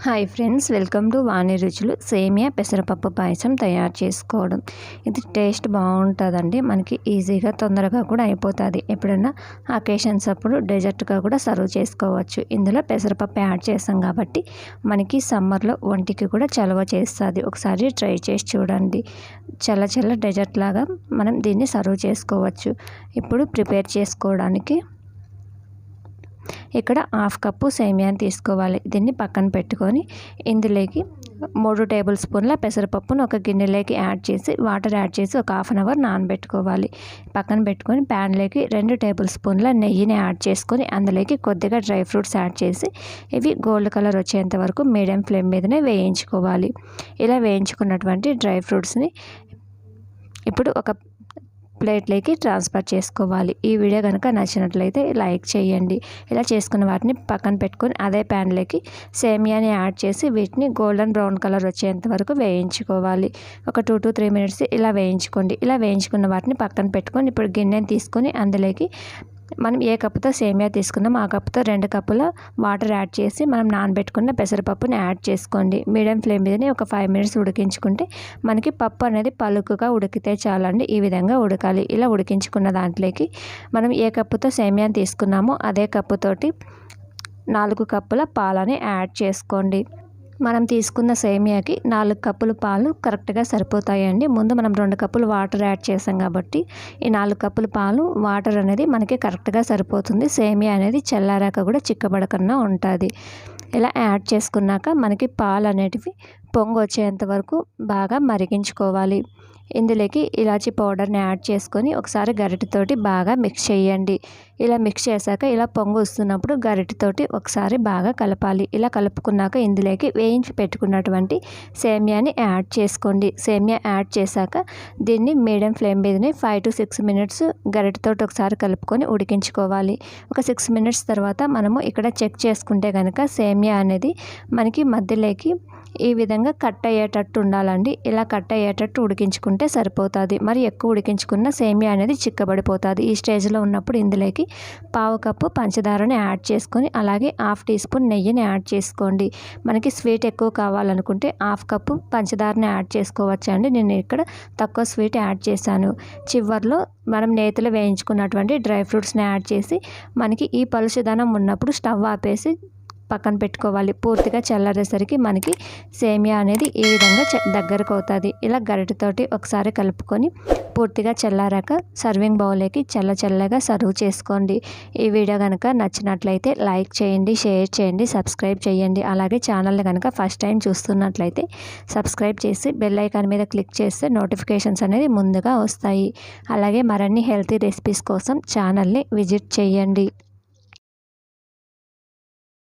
Hi friends, welcome to వాణి రుచులు. సేమియా పెసరపప్పు పాయసం తయారు చేసుకోవడం. ఇది టేస్ట్ బాగుంటుందండి. మనకి ఈజీగా తొందరగా కూడా అయిపోతుంది. ఎప్పుడైనా అకేషన్స్ అప్పుడు డెజర్ట్గా కూడా సర్వ్ చేసుకోవచ్చు. ఇందులో పెసరపప్పు యాడ్ చేస్తాం కాబట్టి మనకి సమ్మర్లో ఒంటికి కూడా చలవ చేస్తుంది. ఒకసారి ట్రై చేసి చూడండి. చల్ల చల్ల డెజర్ట్ లాగా మనం దీన్ని సర్వ్ చేసుకోవచ్చు. ఇప్పుడు ప్రిపేర్ చేసుకోవడానికి ఇక్కడ హాఫ్ కప్పు సేమియాని తీసుకోవాలి. దీన్ని పక్కన పెట్టుకొని ఇందులోకి 3 టేబుల్ స్పూన్ల పెసరపప్పును ఒక గిన్నెలోకి యాడ్ చేసి వాటర్ యాడ్ చేసి ఒక హాఫ్ అన్ అవర్ నానబెట్టుకోవాలి. పక్కన పెట్టుకొని ప్యాన్లోకి 2 టేబుల్ స్పూన్ల నెయ్యిని యాడ్ చేసుకొని అందులోకి కొద్దిగా డ్రై ఫ్రూట్స్ యాడ్ చేసి ఇవి గోల్డ్ కలర్ వచ్చేంత వరకు మీడియం ఫ్లేమ్ మీదనే వేయించుకోవాలి. ఇలా వేయించుకున్నటువంటి డ్రై ఫ్రూట్స్ని ఇప్పుడు ఒక ప్లేట్లోకి ట్రాన్స్ఫర్ చేసుకోవాలి. ఈ వీడియో కనుక నచ్చినట్లయితే లైక్ చేయండి. ఇలా చేసుకున్న వాటిని పక్కన పెట్టుకొని అదే ప్యాన్లోకి సేమియాని యాడ్ చేసి వీటిని గోల్డెన్ బ్రౌన్ కలర్ వచ్చేంత వరకు వేయించుకోవాలి. ఒక 2 to 3 minutes ఇలా వేయించుకోండి. ఇలా వేయించుకున్న వాటిని పక్కన పెట్టుకొని ఇప్పుడు గిన్నెని తీసుకొని అందులోకి మనం ఏ కప్పుతో సేమియా తీసుకున్నామో ఆ కప్పుతో 2 కప్పుల వాటర్ యాడ్ చేసి మనం నానబెట్టుకున్న పెసరపప్పుని యాడ్ చేసుకోండి. మీడియం ఫ్లేమ్ మీదనే ఒక 5 minutes ఉడికించుకుంటే మనకి పప్పు అనేది పలుకుగా ఉడికితే చాలండి. ఈ విధంగా ఉడకాలి. ఇలా ఉడికించుకున్న దాంట్లోకి మనం ఏ కప్పుతో సేమియాని తీసుకున్నామో అదే కప్పుతోటి 4 కప్పుల పాలని యాడ్ చేసుకోండి. మనం తీసుకున్న సేమియాకి 4 కప్పులు పాలు కరెక్ట్గా సరిపోతాయండి. ముందు మనం 2 కప్పులు వాటర్ యాడ్ చేసాం కాబట్టి ఈ 4 కప్పుల పాలు వాటర్ అనేది మనకి కరెక్ట్గా సరిపోతుంది. సేమియా అనేది చల్లారాక కూడా చిక్కబడకుండా ఉంటుంది. ఇలా యాడ్ చేసుకున్నాక మనకి పాలు అనేటివి పొంగు వచ్చేంత వరకు బాగా మరిగించుకోవాలి. ఇందులోకి ఇలాచీ పౌడర్ని యాడ్ చేసుకొని ఒకసారి గరిటెతోటి బాగా మిక్స్ చేయండి. ఇలా మిక్స్ చేశాక ఇలా పొంగు వస్తున్నప్పుడు గరిటెతోటి ఒకసారి బాగా కలపాలి. ఇలా కలుపుకున్నాక ఇందులోకి వేయించి పెట్టుకున్నటువంటి సేమియాని యాడ్ చేసుకోండి. సేమియా యాడ్ చేశాక దీన్ని మీడియం ఫ్లేమ్ మీదనే 5 to 6 minutes గరిటెతోటి ఒకసారి కలుపుకొని ఉడికించుకోవాలి. ఒక 6 minutes తర్వాత మనము ఇక్కడ చెక్ చేసుకుంటే కనుక సేమియా అనేది మనకి మధ్యలోకి ఈ విధంగా కట్ అయ్యేటట్టు ఉండాలండి. ఇలా కట్ అయ్యేటట్టు ఉడికించుకుంటే సరిపోతుంది. మరి ఎక్కువ ఉడికించుకున్న సేమియా అనేది చిక్కబడిపోతుంది. ఈ స్టేజ్లో ఉన్నప్పుడు ఇందులోకి 1/2 కప్పు పంచదారని యాడ్ చేసుకొని అలాగే 1/2 teaspoon నెయ్యిని యాడ్ చేసుకోండి. మనకి స్వీట్ ఎక్కువ కావాలనుకుంటే 1/2 కప్పు పంచదారని యాడ్ చేసుకోవచ్చు అండి. నేను ఇక్కడ తక్కువ స్వీట్ యాడ్ చేశాను. చివర్లో మనం నేతిలో వేయించుకున్నటువంటి డ్రై ఫ్రూట్స్ని యాడ్ చేసి మనకి ఈ పలుచదనం ఉన్నప్పుడు స్టవ్ ఆపేసి పక్కన పెట్టుకోవాలి. పూర్తిగా చల్లారేసరికి మనకి సేమియా అనేది ఈ విధంగా దగ్గరకు అవుతుంది. ఇలా గరిటెతోటి ఒకసారి కలుపుకొని పూర్తిగా చల్లారాక సర్వింగ్ బౌల్లోకి చల్లగా సర్వ్ చేసుకోండి. ఈ వీడియో కనుక నచ్చినట్లయితే లైక్ చేయండి, షేర్ చేయండి, సబ్స్క్రైబ్ చేయండి. అలాగే ఛానల్ని కనుక ఫస్ట్ టైం చూస్తున్నట్లయితే సబ్స్క్రైబ్ చేసి బెల్ ఐకాన్ మీద క్లిక్ చేస్తే నోటిఫికేషన్స్ అనేది ముందుగా వస్తాయి. అలాగే మరిన్ని హెల్తీ రెసిపీస్ కోసం ఛానల్ని విజిట్ చేయండి.